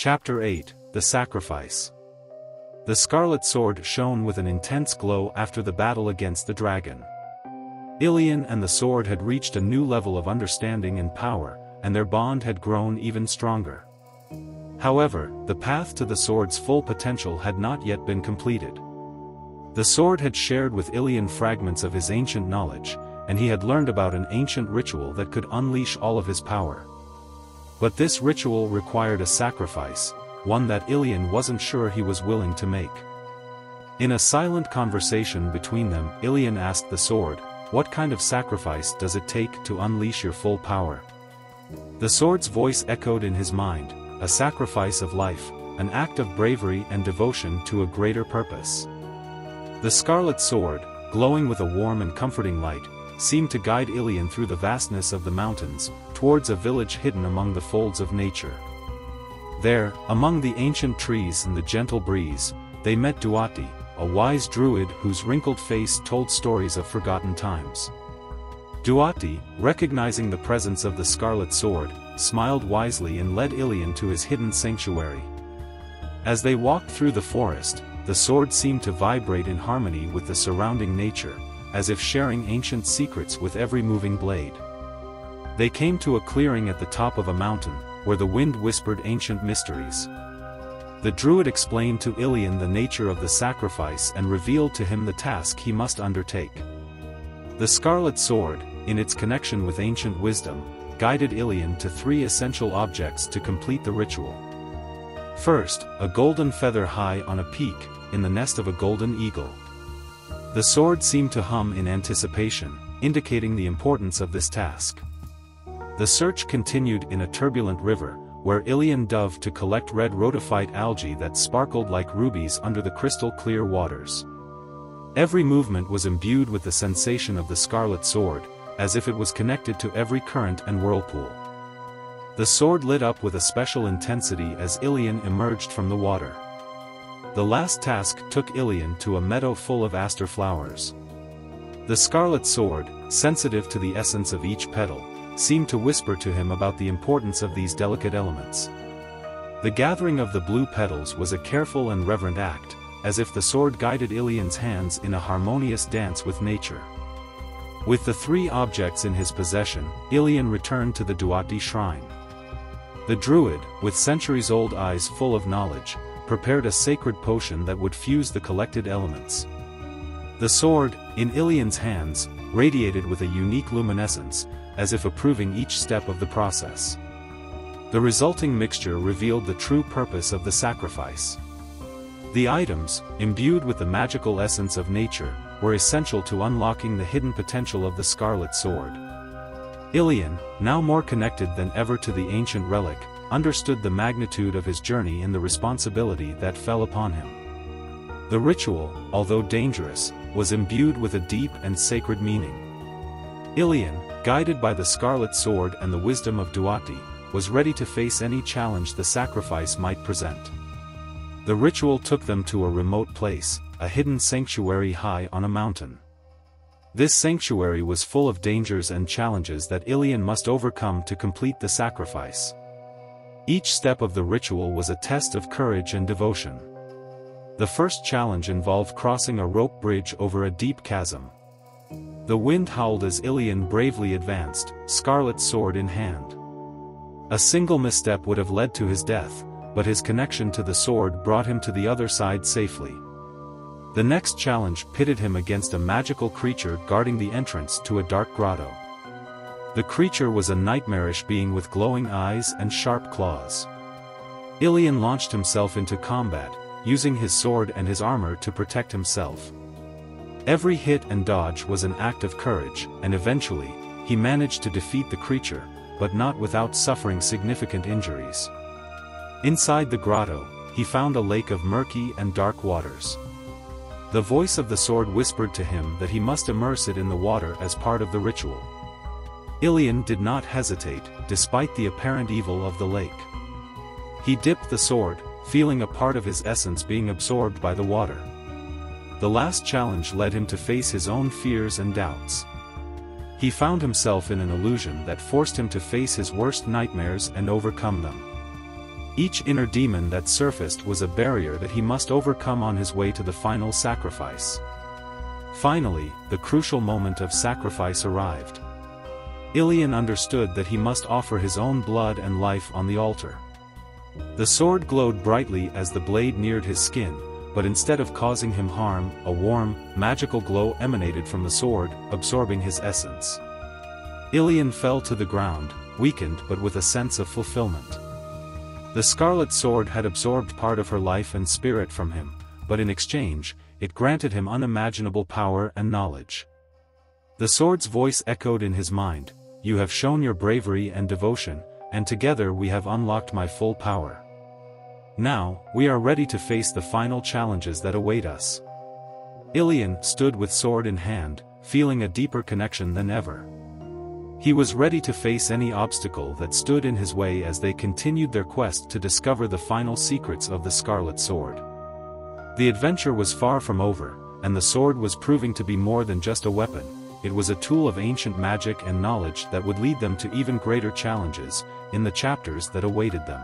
Chapter 8, The Sacrifice. The Scarlet Sword shone with an intense glow after the battle against the dragon. Ilian and the sword had reached a new level of understanding and power, and their bond had grown even stronger. However, the path to the sword's full potential had not yet been completed. The sword had shared with Ilian fragments of his ancient knowledge, and he had learned about an ancient ritual that could unleash all of his power. But this ritual required a sacrifice, one that Ilian wasn't sure he was willing to make. In a silent conversation between them, Ilian asked the sword, "What kind of sacrifice does it take to unleash your full power?" The sword's voice echoed in his mind, "A sacrifice of life, an act of bravery and devotion to a greater purpose." The Scarlet Sword, glowing with a warm and comforting light, seemed to guide Ilian through the vastness of the mountains, towards a village hidden among the folds of nature. There, among the ancient trees and the gentle breeze, they met Duati, a wise druid whose wrinkled face told stories of forgotten times. Duati, recognizing the presence of the Scarlet Sword, smiled wisely and led Ilian to his hidden sanctuary. As they walked through the forest, the sword seemed to vibrate in harmony with the surrounding nature, as if sharing ancient secrets with every moving blade. They came to a clearing at the top of a mountain, where the wind whispered ancient mysteries. The druid explained to Ilian the nature of the sacrifice and revealed to him the task he must undertake. The Scarlet Sword, in its connection with ancient wisdom, guided Ilian to 3 essential objects to complete the ritual. First, a golden feather high on a peak, in the nest of a golden eagle. The sword seemed to hum in anticipation, indicating the importance of this task. The search continued in a turbulent river, where Ilian dove to collect red rhodophyte algae that sparkled like rubies under the crystal-clear waters. Every movement was imbued with the sensation of the Scarlet Sword, as if it was connected to every current and whirlpool. The sword lit up with a special intensity as Ilian emerged from the water. The last task took Ilian to a meadow full of aster flowers. The Scarlet Sword, sensitive to the essence of each petal, seemed to whisper to him about the importance of these delicate elements. The gathering of the blue petals was a careful and reverent act, as if the sword guided Ilian's hands in a harmonious dance with nature. With the 3 objects in his possession, Ilian returned to the Duati shrine. The druid, with centuries-old eyes full of knowledge, prepared a sacred potion that would fuse the collected elements. The sword, in Ilian's hands, radiated with a unique luminescence, as if approving each step of the process. The resulting mixture revealed the true purpose of the sacrifice. The items, imbued with the magical essence of nature, were essential to unlocking the hidden potential of the Scarlet Sword. Ilian, now more connected than ever to the ancient relic, understood the magnitude of his journey and the responsibility that fell upon him. The ritual, although dangerous, was imbued with a deep and sacred meaning. Ilian, guided by the Scarlet Sword and the wisdom of Duati, was ready to face any challenge the sacrifice might present. The ritual took them to a remote place, a hidden sanctuary high on a mountain. This sanctuary was full of dangers and challenges that Ilian must overcome to complete the sacrifice. Each step of the ritual was a test of courage and devotion. The first challenge involved crossing a rope bridge over a deep chasm. The wind howled as Ilian bravely advanced, Scarlet Sword in hand. A single misstep would have led to his death, but his connection to the sword brought him to the other side safely. The next challenge pitted him against a magical creature guarding the entrance to a dark grotto. The creature was a nightmarish being with glowing eyes and sharp claws. Ilian launched himself into combat, using his sword and his armor to protect himself. Every hit and dodge was an act of courage, and eventually, he managed to defeat the creature, but not without suffering significant injuries. Inside the grotto, he found a lake of murky and dark waters. The voice of the sword whispered to him that he must immerse it in the water as part of the ritual. Ilian did not hesitate, despite the apparent evil of the lake. He dipped the sword, feeling a part of his essence being absorbed by the water. The last challenge led him to face his own fears and doubts. He found himself in an illusion that forced him to face his worst nightmares and overcome them. Each inner demon that surfaced was a barrier that he must overcome on his way to the final sacrifice. Finally, the crucial moment of sacrifice arrived. Ilian understood that he must offer his own blood and life on the altar. The sword glowed brightly as the blade neared his skin, but instead of causing him harm, a warm, magical glow emanated from the sword, absorbing his essence. Ilian fell to the ground, weakened but with a sense of fulfillment. The Scarlet Sword had absorbed part of her life and spirit from him, but in exchange, it granted him unimaginable power and knowledge. The sword's voice echoed in his mind, "You have shown your bravery and devotion, and together we have unlocked my full power. Now, we are ready to face the final challenges that await us." Ilian stood with sword in hand, feeling a deeper connection than ever. He was ready to face any obstacle that stood in his way as they continued their quest to discover the final secrets of the Scarlet Sword. The adventure was far from over, and the sword was proving to be more than just a weapon. It was a tool of ancient magic and knowledge that would lead them to even greater challenges, in the chapters that awaited them.